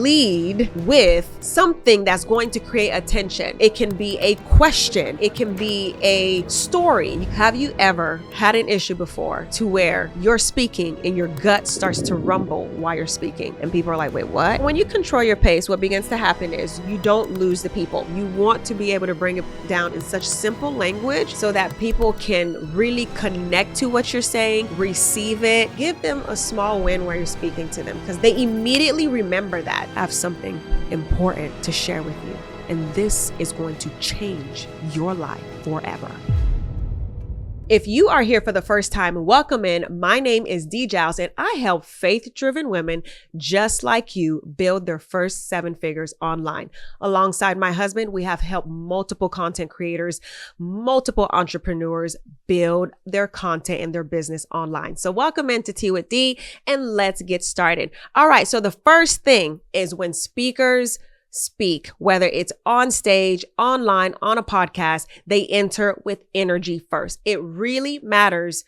lead with something that's going to create attention. It can be a question. It can be a story. Have you ever had an issue before to where you're speaking and your gut starts to rumble while you're speaking? And people are like, wait, what? When you control your pace, what begins to happen is you don't lose the people. You want to be able to bring it down in such simple language so that people can really connect to what you're saying, receive it, give them a small win where you're speaking to them because they immediately remember that. I have something important to share with you, and this is going to change your life forever. If you are here for the first time, welcome in. My name is Dee Giles, and I help faith-driven women just like you build their first 7 figures online. Alongside my husband, we have helped multiple content creators, multiple entrepreneurs build their content and their business online. So welcome into Tea with Dee, and let's get started. All right, so the first thing is when speakers speak, whether it's on stage, online, on a podcast, they enter with energy first. It really matters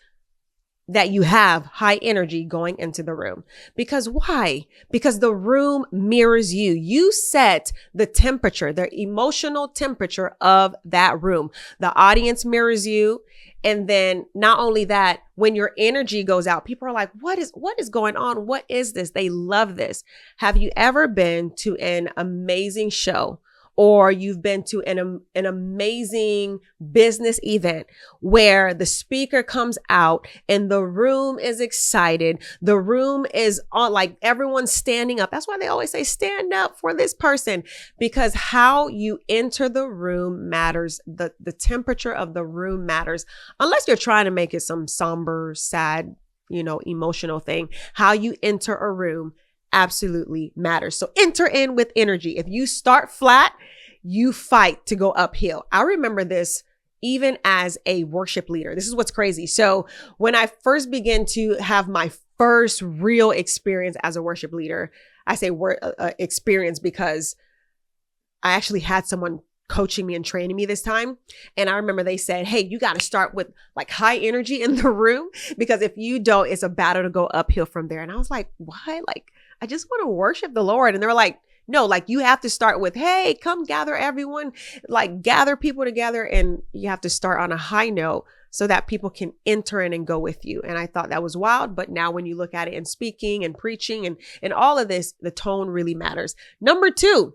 that you have high energy going into the room. Because why? Because the room mirrors you. You set the temperature, the emotional temperature of that room. The audience mirrors you. And then not only that, when your energy goes out, people are like, what is going on? What is this? They love this. Have you ever been to an amazing show, or you've been to an amazing business event where the speaker comes out and the room is excited? The room is on, like everyone's standing up. That's why they always say stand up for this person, because how you enter the room matters. The temperature of the room matters. Unless you're trying to make it some somber, sad, emotional thing. How you enter a room absolutely matters. So enter in with energy. If you start flat, you fight to go uphill. I remember this even as a worship leader. This is what's crazy. So when I first began to have my first real experience as a worship leader, I say experience because I actually had someone coaching me and training me this time. And I remember they said, hey, you got to start with like high energy in the room, because if you don't, it's a battle to go uphill from there. And I was like, why? Like, I just want to worship the Lord. And they were like, no, like you have to start with, hey, come gather everyone, like gather people together. And you have to start on a high note so that people can enter in and go with you. And I thought that was wild. But now when you look at it in speaking and preaching and all of this, the tone really matters. Number 2,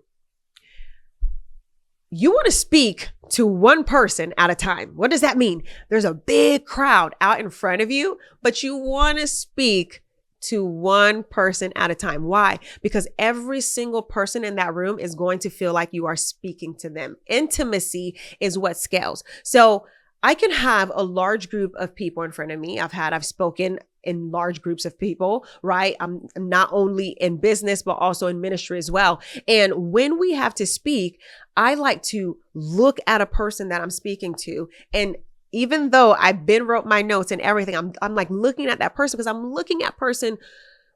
you want to speak to one person at a time. What does that mean? There's a big crowd out in front of you, but you want to speak to one person at a time. Why? Because every single person in that room is going to feel like you are speaking to them. Intimacy is what scales. So I can have a large group of people in front of me. I've spoken in large groups of people, right? I'm not only in business, but also in ministry as well. And when we have to speak, I like to look at a person that I'm speaking to. And even though I've wrote my notes and everything, I'm like looking at that person, because I'm looking at person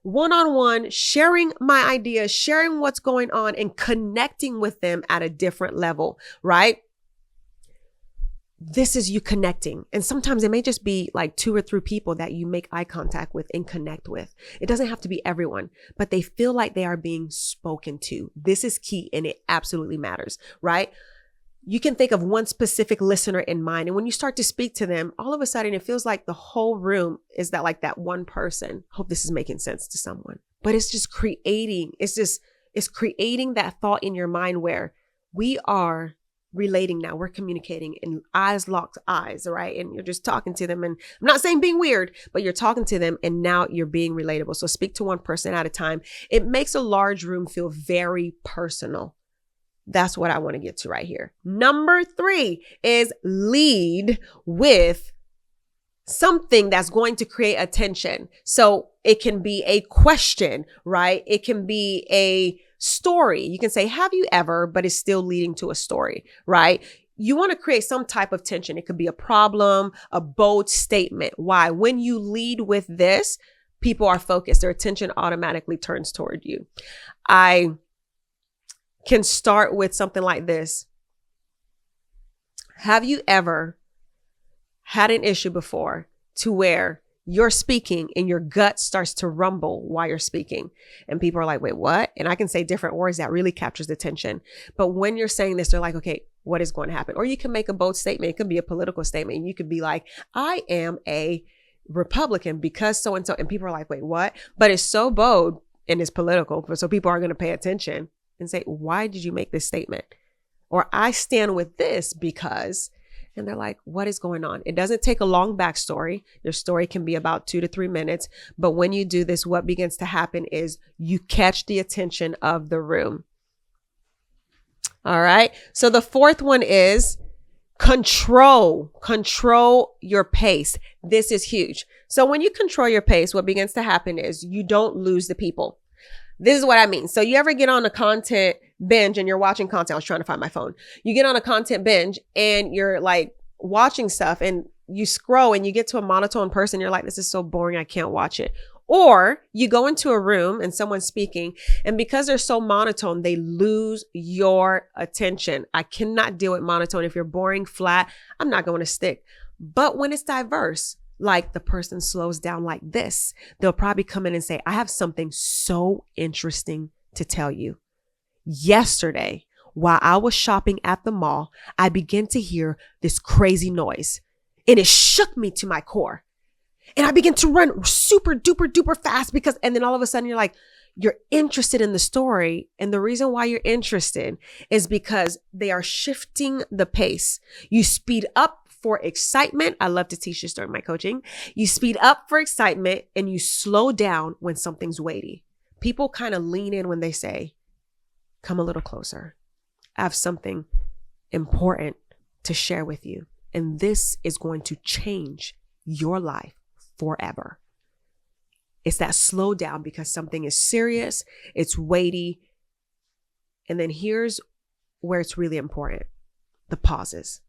one-on-one, sharing my ideas, sharing what's going on, and connecting with them at a different level, right? This is you connecting. And sometimes it may just be like 2 or 3 people that you make eye contact with and connect with. It doesn't have to be everyone, but they feel like they are being spoken to. This is key, and it absolutely matters, right? You can think of one specific listener in mind. And when you start to speak to them, all of a sudden it feels like the whole room is like that one person. Hope this is making sense to someone. But it's just creating that thought in your mind where we are relating now. We're communicating in eyes locked eyes, right? And you're just talking to them. And I'm not saying being weird, but you're talking to them and now you're being relatable. So speak to one person at a time. It makes a large room feel very personal. That's what I want to get to right here. Number 3 is lead with something that's going to create attention. So it can be a question, right? It can be a story. You can say, have you ever, but it's still leading to a story, right? You want to create some type of tension. It could be a problem, a bold statement. Why? When you lead with this, people are focused. Their attention automatically turns toward you. I can start with something like this. Have you ever had an issue before to where you're speaking and your gut starts to rumble while you're speaking. And people are like, wait, what? And I can say different words that really captures the attention. But when you're saying this, they're like, okay, what is going to happen? Or you can make a bold statement. It could be a political statement. And you could be like, I am a Republican because so-and-so. And people are like, wait, what? But it's so bold and it's political. So people are going to pay attention and say, why did you make this statement? Or I stand with this because... And they're like, what is going on? It doesn't take a long backstory. Your story can be about 2 to 3 minutes. But when you do this, what begins to happen is you catch the attention of the room. All right. So the fourth one is control your pace. This is huge. So when you control your pace, what begins to happen is you don't lose the people. This is what I mean. So you ever get on a content binge and you're watching content. I was trying to find my phone. You get on a content binge and you're like watching stuff and you scroll and you get to a monotone person. You're like, this is so boring. I can't watch it. Or you go into a room and someone's speaking and because they're so monotone, they lose your attention. I cannot deal with monotone. If you're boring, flat, I'm not going to stick. But when it's diverse, like the person slows down like this, they'll probably come in and say, I have something so interesting to tell you. Yesterday, while I was shopping at the mall, I began to hear this crazy noise and it shook me to my core. And I began to run super duper duper fast and then all of a sudden you're like, you're interested in the story. And the reason why you're interested is because they are shifting the pace. You speed up for excitement. I love to teach this during my coaching. You speed up for excitement and you slow down when something's weighty. People kind of lean in when they say, come a little closer. I have something important to share with you. And this is going to change your life forever. It's that slow down because something is serious, it's weighty. And then here's where it's really important. The pauses.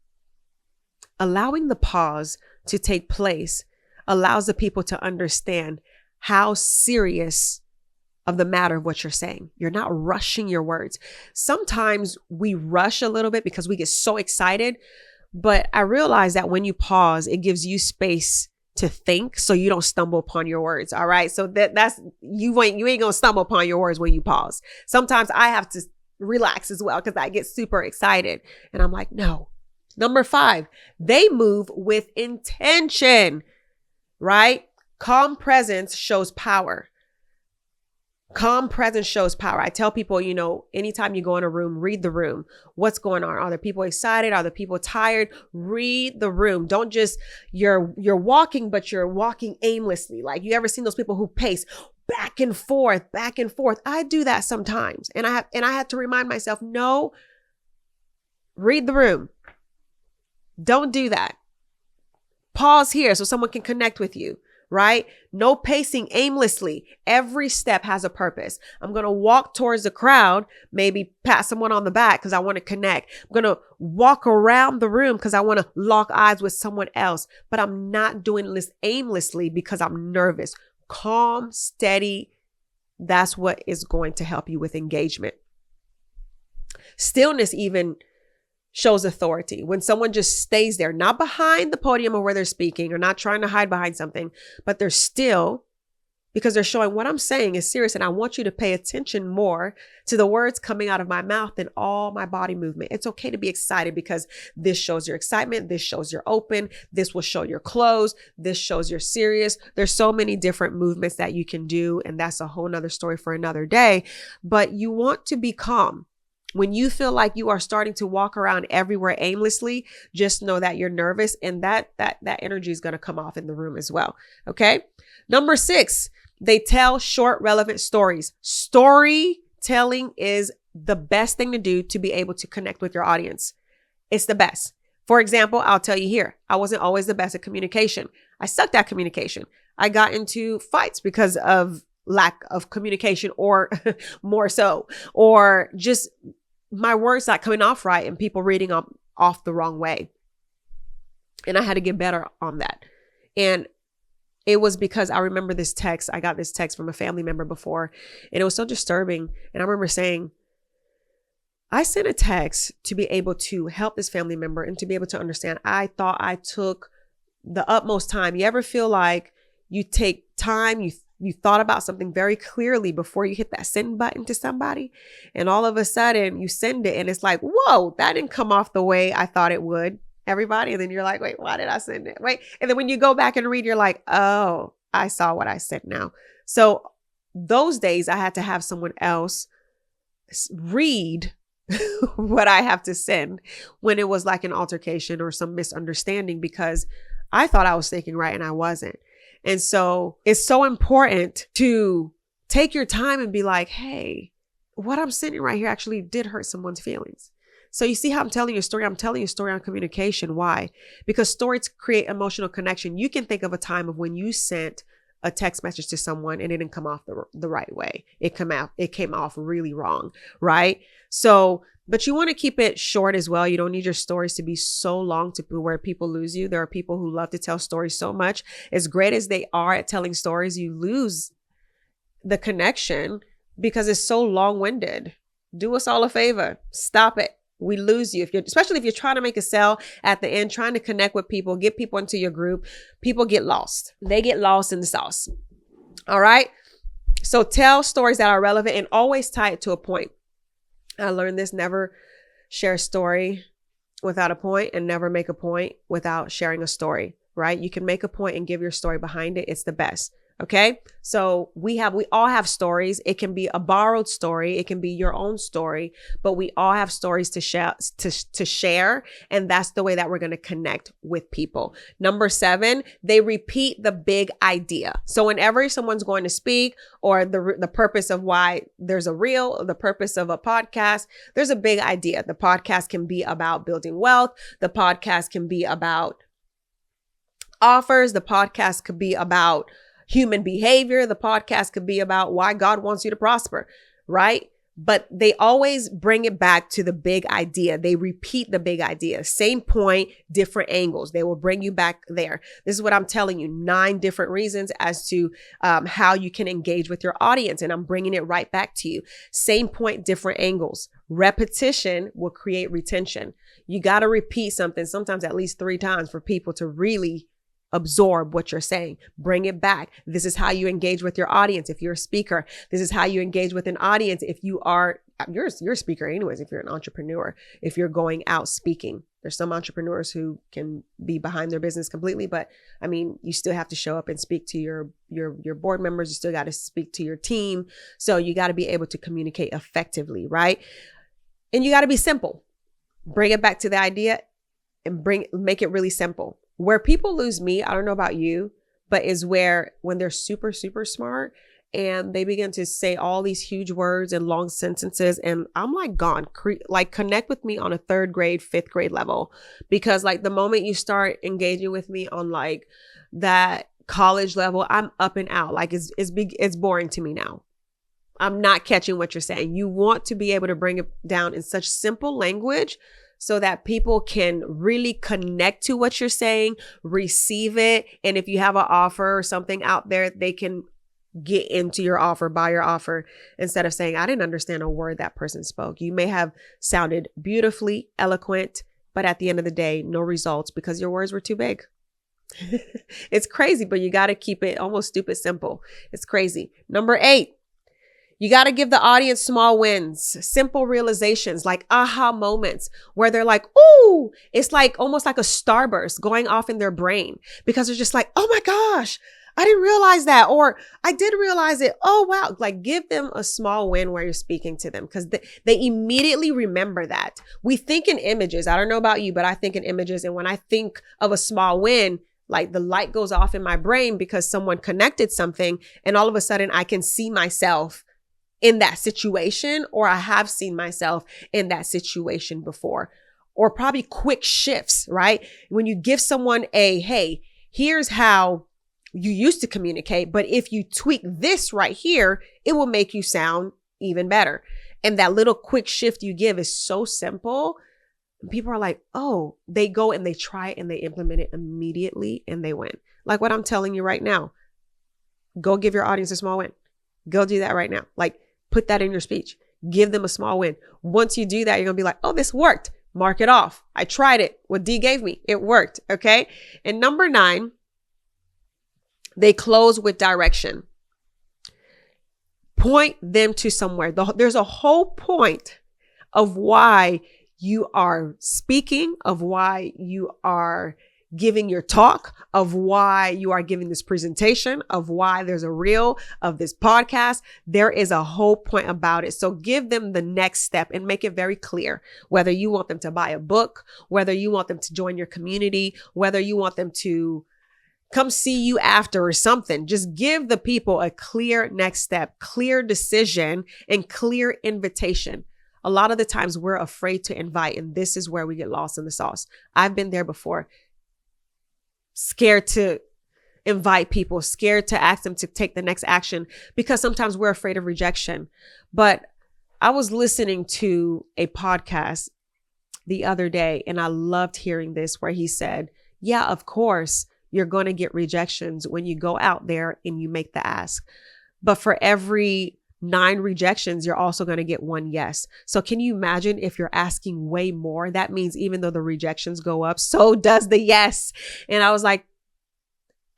Allowing the pause to take place allows the people to understand how serious of the matter of what you're saying. You're not rushing your words. Sometimes we rush a little bit because we get so excited, but I realize that when you pause, it gives you space to think so you don't stumble upon your words. All right. So that's, you ain't gonna stumble upon your words when you pause. Sometimes I have to relax as well because I get super excited and I'm like, no. Number 5, they move with intention, right? Calm presence shows power. Calm presence shows power. I tell people, anytime you go in a room, read the room. What's going on? Are the people excited? Are the people tired? Read the room. Don't just, you're walking, but you're walking aimlessly. Like, you ever seen those people who pace back and forth, back and forth? I do that sometimes. And I had to remind myself, no, read the room. Don't do that. Pause here so someone can connect with you. Right? No pacing aimlessly. Every step has a purpose. I'm going to walk towards the crowd, maybe pat someone on the back because I want to connect. I'm going to walk around the room because I want to lock eyes with someone else, but I'm not doing this aimlessly because I'm nervous. Calm, steady. That's what is going to help you with engagement. Stillness even shows authority. When someone just stays there, not behind the podium or where they're speaking or not trying to hide behind something, but they're still, because they're showing what I'm saying is serious. And I want you to pay attention more to the words coming out of my mouth than all my body movement. It's okay to be excited because this shows your excitement. This shows you're open. This will show your clothes. This shows you're serious. There's so many different movements that you can do. And that's a whole nother story for another day, but you want to be calm. When you feel like you are starting to walk around everywhere aimlessly, just know that you're nervous and that energy is going to come off in the room as well. Okay. Number 6, they tell short, relevant stories. Storytelling is the best thing to do to be able to connect with your audience. It's the best. For example, I'll tell you here, I wasn't always the best at communication. I sucked at communication. I got into fights because of lack of communication or more so, or just my words not coming off right and people reading off the wrong way. And I had to get better on that. And it was because I remember this text. I got this text from a family member before, and it was so disturbing. And I remember saying, I sent a text to be able to help this family member and to be able to understand. I thought I took the utmost time. You ever feel like you take time, you thought about something very clearly before you hit that send button to somebody, and all of a sudden you send it and it's like, whoa, that didn't come off the way I thought it would, everybody. And then you're like, wait, why did I send it? Wait. And then when you go back and read, you're like, oh, I saw what I sent now. So those days I had to have someone else read what I have to send when it was like an altercation or some misunderstanding, because I thought I was thinking right and I wasn't. And so it's so important to take your time and be like, hey, what I'm sending right here actually did hurt someone's feelings. So you see how I'm telling you a story? I'm telling you a story on communication. Why? Because stories create emotional connection. You can think of a time of when you sent a text message to someone and it didn't come off the right way. It came off really wrong, right? So, but you want to keep it short as well. You don't need your stories to be so long to where people lose you. There are people who love to tell stories so much. As great as they are at telling stories, you lose the connection because it's so long-winded. Do us all a favor. Stop it. We lose you. Especially if you're trying to make a sell at the end, trying to connect with people, get people into your group, people get lost. They get lost in the sauce. All right. So tell stories that are relevant and always tie it to a point. I learned this: never share a story without a point, and never make a point without sharing a story, right? You can make a point and give your story behind it. It's the best. Okay. So we all have stories. It can be a borrowed story. It can be your own story, but we all have stories to share. And that's the way that we're going to connect with people. Number 7, they repeat the big idea. So whenever someone's going to speak, or the purpose of why there's a reel, or the purpose of a podcast, there's a big idea. The podcast can be about building wealth. The podcast can be about offers. The podcast could be about human behavior. The podcast could be about why God wants you to prosper, right? But they always bring it back to the big idea. They repeat the big idea. Same point, different angles. They will bring you back there. This is what I'm telling you, 9 different reasons as to how you can engage with your audience. And I'm bringing it right back to you. Same point, different angles. Repetition will create retention. You got to repeat something, sometimes at least 3 times, for people to really absorb what you're saying. Bring it back. This is how you engage with your audience. If you're a speaker, this is how you engage with an audience. If you're a speaker anyways, if you're an entrepreneur, if you're going out speaking. There's some entrepreneurs who can be behind their business completely, but I mean, you still have to show up and speak to your board members. You still got to speak to your team. So you got to be able to communicate effectively, right? And you got to be simple. Bring it back to the idea and make it really simple. Where people lose me, I don't know about you, but is when they're super, super smart and they begin to say all these huge words and long sentences. And I'm like gone, connect with me on a 3rd grade, 5th grade level, because like the moment you start engaging with me on like that college level, I'm up and out. Like it's boring to me now. I'm not catching what you're saying. You want to be able to bring it down in such simple language so that people can really connect to what you're saying, receive it. And if you have an offer or something out there, they can get into your offer, buy your offer, instead of saying, I didn't understand a word that person spoke. You may have sounded beautifully eloquent, but at the end of the day, no results because your words were too big. It's crazy, but you got to keep it almost stupid simple. It's crazy. Number 8. You got to give the audience small wins, simple realizations, like aha moments where they're like, ooh, it's like almost like a starburst going off in their brain because they're just like, oh my gosh, I didn't realize that. Or I did realize it. Oh, wow. Like give them a small win where you're speaking to them because they immediately remember that. We think in images. I don't know about you, but I think in images. And when I think of a small win, like the light goes off in my brain because someone connected something and all of a sudden I can see myself in that situation, or I have seen myself in that situation before, or probably quick shifts, right? When you give someone hey, here's how you used to communicate, but if you tweak this right here, it will make you sound even better. And that little quick shift you give is so simple. People are like, oh, they go and they try it and they implement it immediately and they win. Like what I'm telling you right now, go give your audience a small win. Go do that right now. Like, put that in your speech. Give them a small win. Once you do that, you're going to be like, oh, this worked. Mark it off. I tried it. What Dee gave me, it worked. Okay. And number 9, They close with direction. Point them to somewhere. There's a whole point of why you are speaking, of why you are giving your talk, of why you are giving this presentation, of why there's a reel of this podcast. There is a whole point about it. So give them the next step and make it very clear whether you want them to buy a book, whether you want them to join your community, whether you want them to come see you after or something. Just give the people a clear next step, clear decision, and clear invitation. A lot of the times we're afraid to invite, and this is where we get lost in the sauce. I've been there before. Scared to invite people, scared to ask them to take the next action because sometimes we're afraid of rejection. But I was listening to a podcast the other day and I loved hearing this where he said, yeah, of course, you're going to get rejections when you go out there and you make the ask. But for every 9 rejections, you're also going to get 1 yes. So can you imagine if you're asking way more? That means even though the rejections go up, so does the yes. And I was like,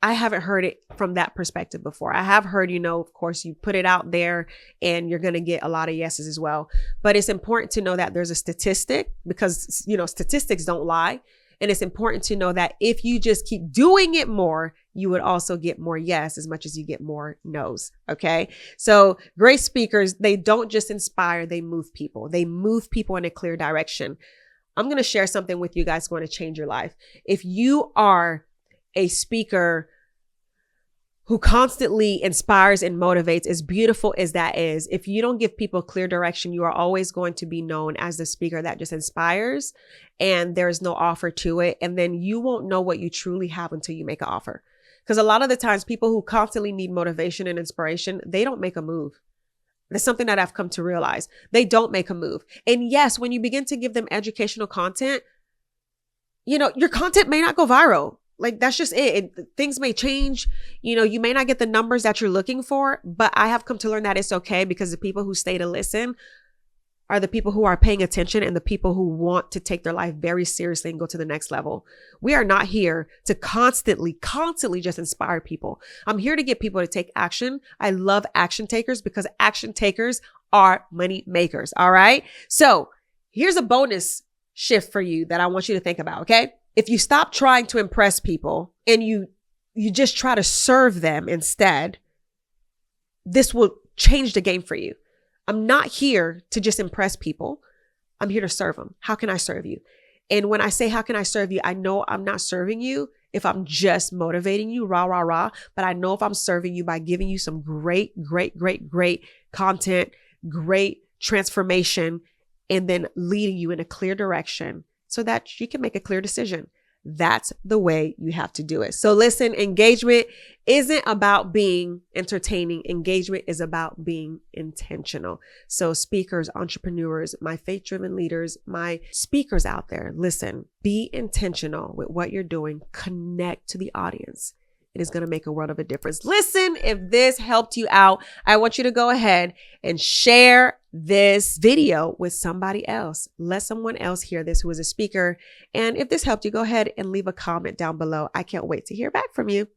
I haven't heard it from that perspective before. I have heard, of course, you put it out there and you're going to get a lot of yeses as well. But it's important to know that there's a statistic because, statistics don't lie. And it's important to know that if you just keep doing it more, you would also get more yes as much as you get more no's. Okay. So great speakers, they don't just inspire, they move people. They move people in a clear direction. I'm going to share something with you guys going to change your life. If you are a speaker who constantly inspires and motivates, as beautiful as that is, if you don't give people clear direction, you are always going to be known as the speaker that just inspires and there's no offer to it. And then you won't know what you truly have until you make an offer. Because a lot of the times people who constantly need motivation and inspiration, they don't make a move. That's something that I've come to realize. They don't make a move. And yes, when you begin to give them educational content, your content may not go viral. Like, that's just it. Things may change. You may not get the numbers that you're looking for, but I have come to learn that it's okay because the people who stay to listen are the people who are paying attention and the people who want to take their life very seriously and go to the next level. We are not here to constantly just inspire people. I'm here to get people to take action. I love action takers because action takers are money makers. All right. So here's a bonus shift for you that I want you to think about. Okay. If you stop trying to impress people and you just try to serve them instead, this will change the game for you. I'm not here to just impress people. I'm here to serve them. How can I serve you? And when I say, how can I serve you? I know I'm not serving you if I'm just motivating you, rah, rah, rah. But I know if I'm serving you by giving you some great content, great transformation, and then leading you in a clear direction so that you can make a clear decision. That's the way you have to do it. So listen, engagement isn't about being entertaining. Engagement is about being intentional. So speakers, entrepreneurs, my faith-driven leaders, my speakers out there, listen, be intentional with what you're doing. Connect to the audience. It is going to make a world of a difference. Listen, if this helped you out, I want you to go ahead and share this video with somebody else. Let someone else hear this who is a speaker. And if this helped you, go ahead and leave a comment down below. I can't wait to hear back from you.